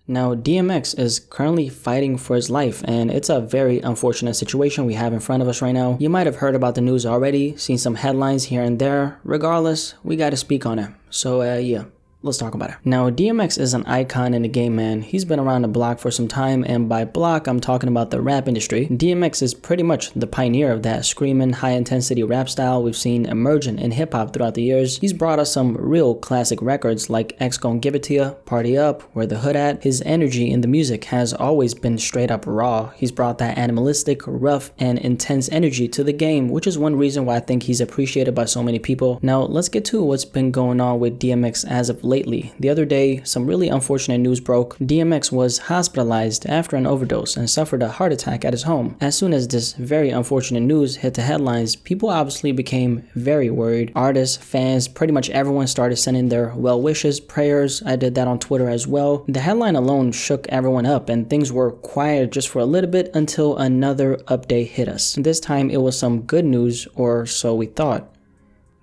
Now, DMX is currently fighting for his life, and it's a very unfortunate situation we have in front of us right now. You might have heard about the news already, seen some headlines here and there. Regardless, we gotta speak on it. So, yeah. Let's talk about it. Now, DMX is an icon in the game, man. He's been around the block for some time, and by block, I'm talking about the rap industry. DMX is pretty much the pioneer of that screaming, high-intensity rap style we've seen emerging in hip-hop throughout the years. He's brought us some real classic records like X Gon' Give It To Ya, Party Up, Where the Hood At. His energy in the music has always been straight up raw. He's brought that animalistic, rough, and intense energy to the game, which is one reason why I think he's appreciated by so many people. Now, let's get to what's been going on with DMX as of lately. The other day, some really unfortunate news broke. DMX was hospitalized after an overdose and suffered a heart attack at his home. As soon as this very unfortunate news hit the headlines, people obviously became very worried. Artists, fans, pretty much everyone started sending their well wishes, prayers. I did that on Twitter as well. The headline alone shook everyone up, and things were quiet just for a little bit until another update hit us. This time it was some good news, or so we thought.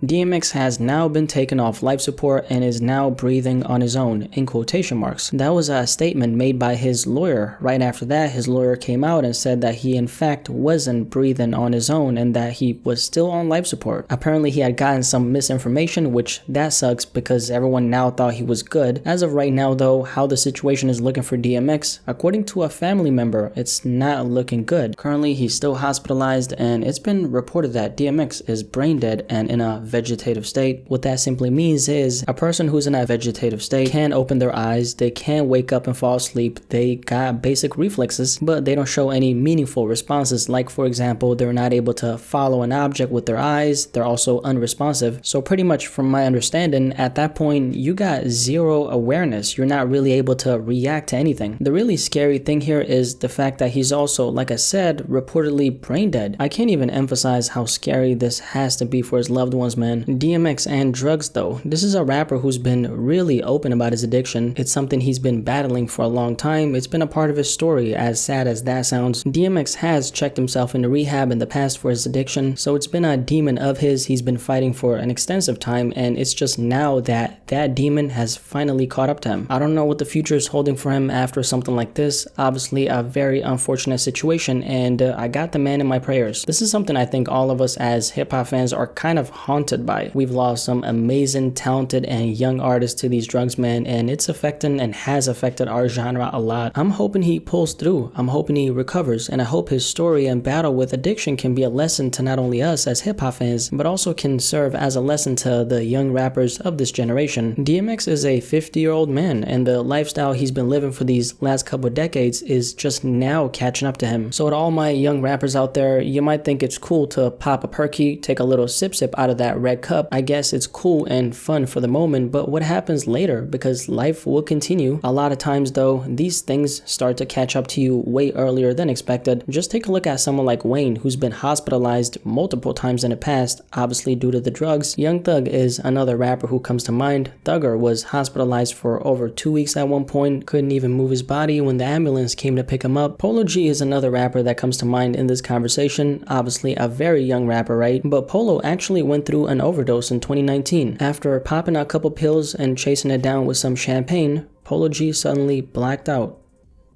DMX has now been taken off life support and is now breathing on his own, in quotation marks. That was a statement made by his lawyer. Right after that, his lawyer came out and said that he in fact wasn't breathing on his own and that he was still on life support. Apparently he had gotten some misinformation, which that sucks because everyone now thought he was good. As of right now though, how the situation is looking for DMX, according to a family member, it's not looking good. Currently he's still hospitalized, and it's been reported that DMX is brain dead and in a vegetative state. What that simply means is a person who's in a vegetative state can open their eyes, they can wake up and fall asleep, they got basic reflexes, but they don't show any meaningful responses. Like for example, they're not able to follow an object with their eyes, they're also unresponsive. So pretty much from my understanding, at that point you got zero awareness, you're not really able to react to anything. The really scary thing here is the fact that he's also, like I said, reportedly brain dead. I can't even emphasize how scary this has to be for his loved ones, man. DMX and drugs though. This is a rapper who's been really open about his addiction. It's something he's been battling for a long time. It's been a part of his story, as sad as that sounds. DMX has checked himself into rehab in the past for his addiction, so it's been a demon of his he's been fighting for an extensive time, and it's just now that that demon has finally caught up to him. I don't know what the future is holding for him after something like this. Obviously a very unfortunate situation, and I got the man in my prayers. This is something I think all of us as hip-hop fans are kind of haunted by. We've lost some amazing, talented, and young artists to these drugs, man, and it's affecting and has affected our genre a lot. I'm hoping he pulls through. I'm hoping he recovers, and I hope his story and battle with addiction can be a lesson to not only us as hip-hop fans, but also can serve as a lesson to the young rappers of this generation. DMX is a 50-year-old man, and the lifestyle he's been living for these last couple of decades is just now catching up to him. So to all my young rappers out there, you might think it's cool to pop a perky, take a little sip out of that red cup. I guess it's cool and fun for the moment, but what happens later? Because life will continue. A lot of times though, these things start to catch up to you way earlier than expected. Just take a look at someone like Wayne, who's been hospitalized multiple times in the past, obviously due to the drugs. Young Thug is another rapper who comes to mind. Thugger was hospitalized for over 2 weeks at one point, couldn't even move his body when the ambulance came to pick him up. Polo G is another rapper that comes to mind in this conversation, obviously a very young rapper, right? But Polo actually went through an overdose in 2019. After popping a couple pills and chasing it down with some champagne, Polo G suddenly blacked out.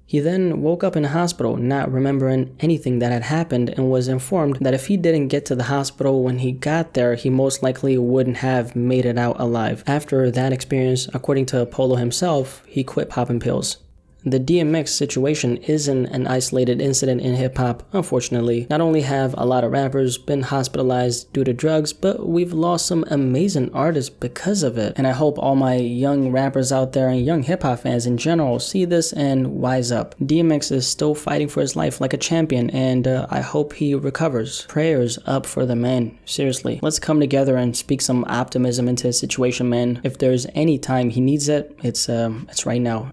He then woke up in the hospital, not remembering anything that had happened, and was informed that if he didn't get to the hospital when he got there, he most likely wouldn't have made it out alive. After that experience, according to Polo himself, he quit popping pills. The DMX situation isn't an isolated incident in hip-hop, unfortunately. Not only have a lot of rappers been hospitalized due to drugs, but we've lost some amazing artists because of it. And I hope all my young rappers out there and young hip-hop fans in general see this and wise up. DMX is still fighting for his life like a champion, and I hope he recovers. Prayers up for the man. Seriously. Let's come together and speak some optimism into his situation, man. If there's any time he needs it, it's right now.